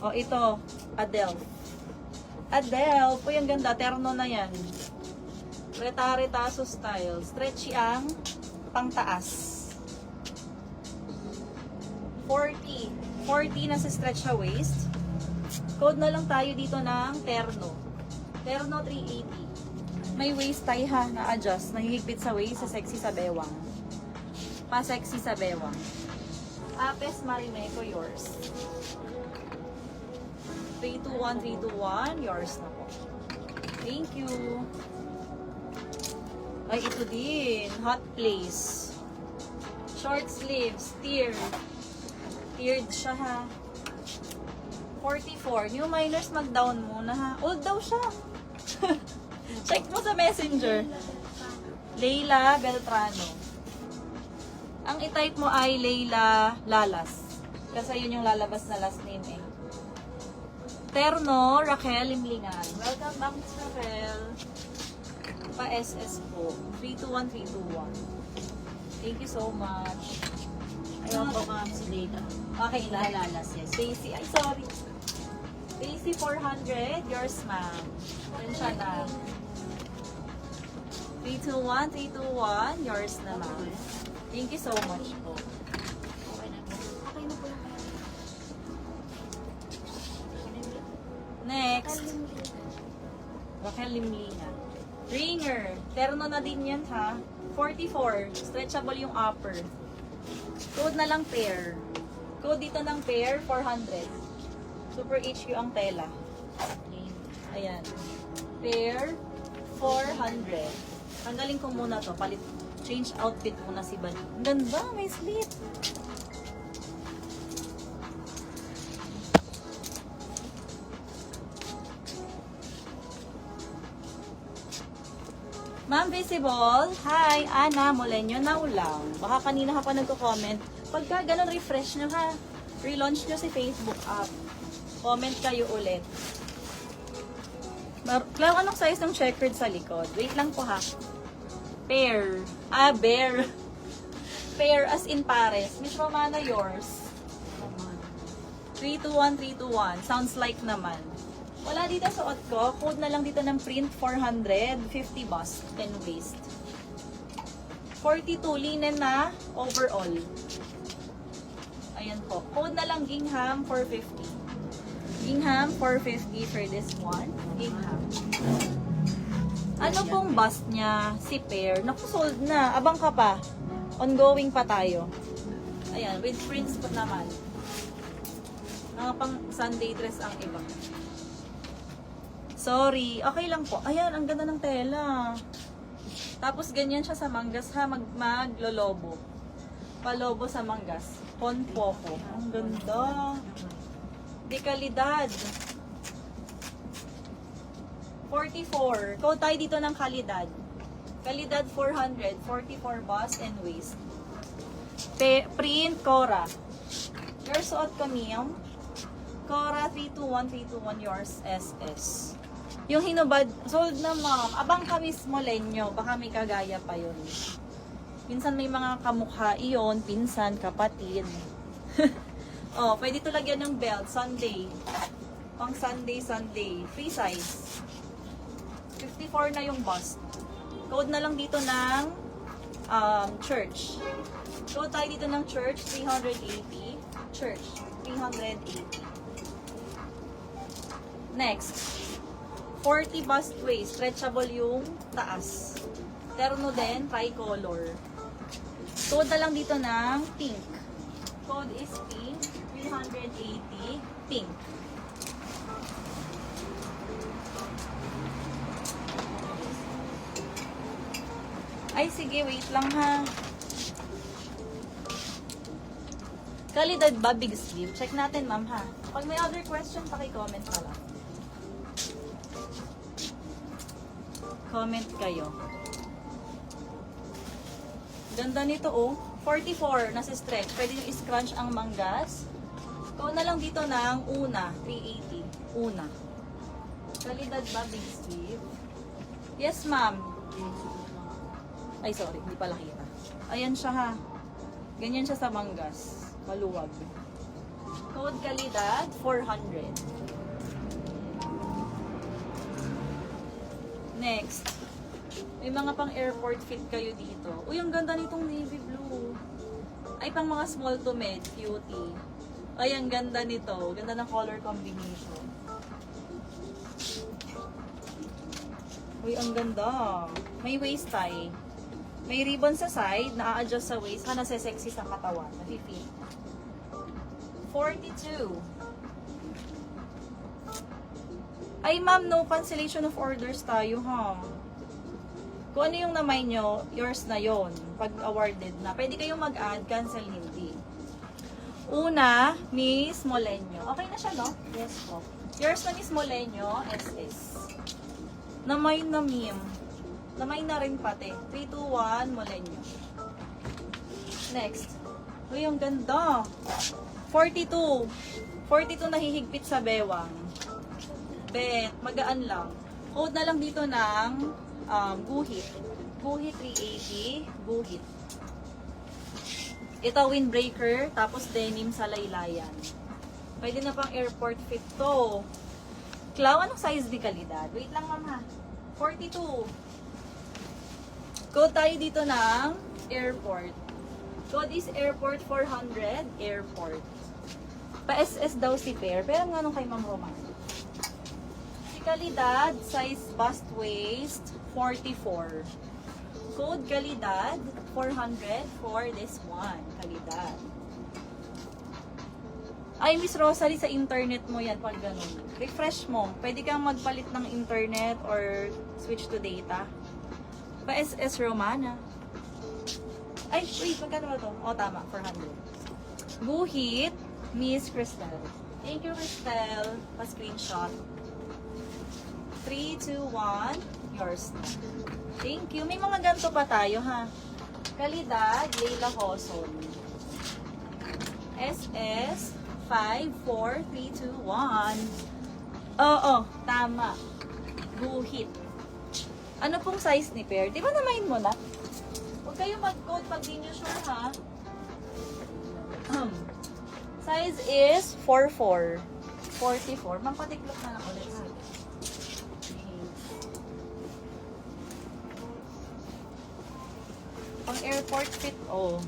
O, ito. Adele. Adele. Uy, ang ganda. Terno na yan. Reta-retaso style. Stretchy ang pangtaas. 40. 40 na sa stretch sa waist. Code na lang tayo dito ng terno. Terno 380. May waist tie ha, na-adjust. Nahihigpit sa waist, sa sexy sa bewang. Pa-sexy sa bewang. Apes Marimeco, yours. 321, 321, yours na po. Thank you. Ay, ito din. Hot Place. Short sleeves. Tiered. Tiered siya ha. 44. New minors, mag-down muna ha. Old daw siya. Check mo sa messenger. Leila Beltrano. Ang i-type mo ay Leila Lalas. Kasi yun yung lalabas na last name eh. Terno, Raquel Limlingan. Welcome back, Miss Raquel. Pa-SS po. 321, 321. Thank you so much. Ayaw po ma'am si Leila. Okay, Lalas, yes. Daisy, ay sorry. Daisy 400, yours ma'am. Yan siya na. 321, 321, yours na ma'am. Thank you so much po. Okay na po. Okay na po. Next. Raquel Limlina. Ringer. Terno na din yan ha. 44. Stretchable yung upper. Code na lang pair. Code dito ng pair, 400. Super HQ ang tela. Ayan. Pair, 400. Tanggalin ko muna to. Palit, change outfit muna si Bani. Ang ganda, may slit. Ma'am Visible, hi, Ana Molenyo Naulang. Baka kanina ka pa nagko-comment. Pagka ganun, refresh nyo ha. Relaunch nyo si Facebook app. Comment kayo ulit. Claro, anong size ng checkered sa likod? Wait lang po ha. Pair. Ah, bear. Pair as in pares. Miss Romana, yours. 321, 321. Sounds like naman. Wala dito sa suot ko. Code na lang dito ng print 400, 50 bust and waist. 42 linen na overall. Ayan po. Code na lang gingham 450. Gingham 450 for this one. Gingham. Ano pong bust niya? Si pair. Naku, sold na. Abang ka pa. Ongoing pa tayo. Ayan, with prints pa naman. Mga pang Sunday dress ang iba. Sorry. Okay lang po. Ayan, ang ganda ng tela. Tapos ganyan siya sa manggas ha. Maglolobo. Palobo sa manggas. Ponpoco. Ang ganda. De kalidad. 44. Code tayo dito ng kalidad. Kalidad 400. 44 bust and waist. Print Cora. Your suot ko, Miyam. Cora 321, 321 yours SS. Yung hinubad, sold na ma'am. Abang ka mismo, Lenyo. Baka may kagaya pa yun. Minsan may mga kamukha iyon, pinsan, kapatid. Oh, pwede ito lagyan ng belt, Sunday. Pang Sunday, Sunday. Free size. 54 na yung bust. Code na lang dito ng church. Code tayo dito ng church, 380. Church, 380. Next. 40 bust waist, stretchable yung taas. Terno din, tricolor. Code na lang dito ng pink. Code is pink, 380, pink. Ay, sige, wait lang ha. Kalidad ba, big sleeve? Check natin, ma'am ha. Pag may other question, paki-comment pa lang. Comment kayo. Ganda nito oh. 44 nasa stretch. Pwede nyo i-scrunch ang manggas. Ito na lang dito ng una. 380. Una. Kalidad ba big sleeve? Yes ma'am. Ay sorry, hindi pala kita. Ayan siya ha. Ganyan siya sa manggas. Maluwag. Code Kalidad, 400. Next. May mga pang airport fit kayo dito. Uy, ang ganda nitong navy blue. Ay, pang mga small to med, cutie. Ay, ang ganda nito. Ganda ng color combination. Uy, ang ganda. May waist tie. May ribbon sa side, na-adjust sa waist, nasa-sexy sa katawan. Nafi-fit. 42. Ay, ma'am, no cancellation of orders tayo, ha? Kung ano yung namay nyo, yours na yon. Pag awarded na. Pwede kayong mag-add, cancel hindi. Una, Miss Molenyo. Okay na siya, no? Yes po. Yours na Miss Molenyo, SS. Namay na, ma'am. Namay na rin pati. 321, Molenyo. Next. Uy, ang ganda. 42. 42 nahihigpit sa bewang. Bet, magaan lang. Code na lang dito ng guhit. Guhit 380, guhit. Ito windbreaker, tapos denim sa laylayan. Pwede na pang airport fit to. Clau, anong size di Kalidad? Wait lang, ma'am ha. 42. Code tayo dito ng airport. Code is airport 400, airport. Pa-SS daw si Pear, pero nga nung kay Ma'am Roman. Si Kalidad, size bust waist, 44. Code Kalidad, 400 for this one. Kalidad. Ay, Miss Rosalie, sa internet mo yan pag ganun. Refresh mo. Pwede kang magpalit ng internet or switch to data. Pa-SS Romana. Ay, wait, magkano ba ito? O, tama, 400. Guhit, Miss Cristel. Thank you, Cristel. Pa-screenshot. 3, 2, 1. Yours na. Thank you. May mga ganito pa tayo, ha? Kalidad, Leila Hoson. SS 5, 4, 3, 2, 1. Oo, tama. Guhit. Ano pong size ni Pear? Di ba na-mind mo na? Huwag kayo mag-code pag di nyo sure, ha? Size is 44. 44. Magpatiklop na lang ulit. Pang airport fit, oh.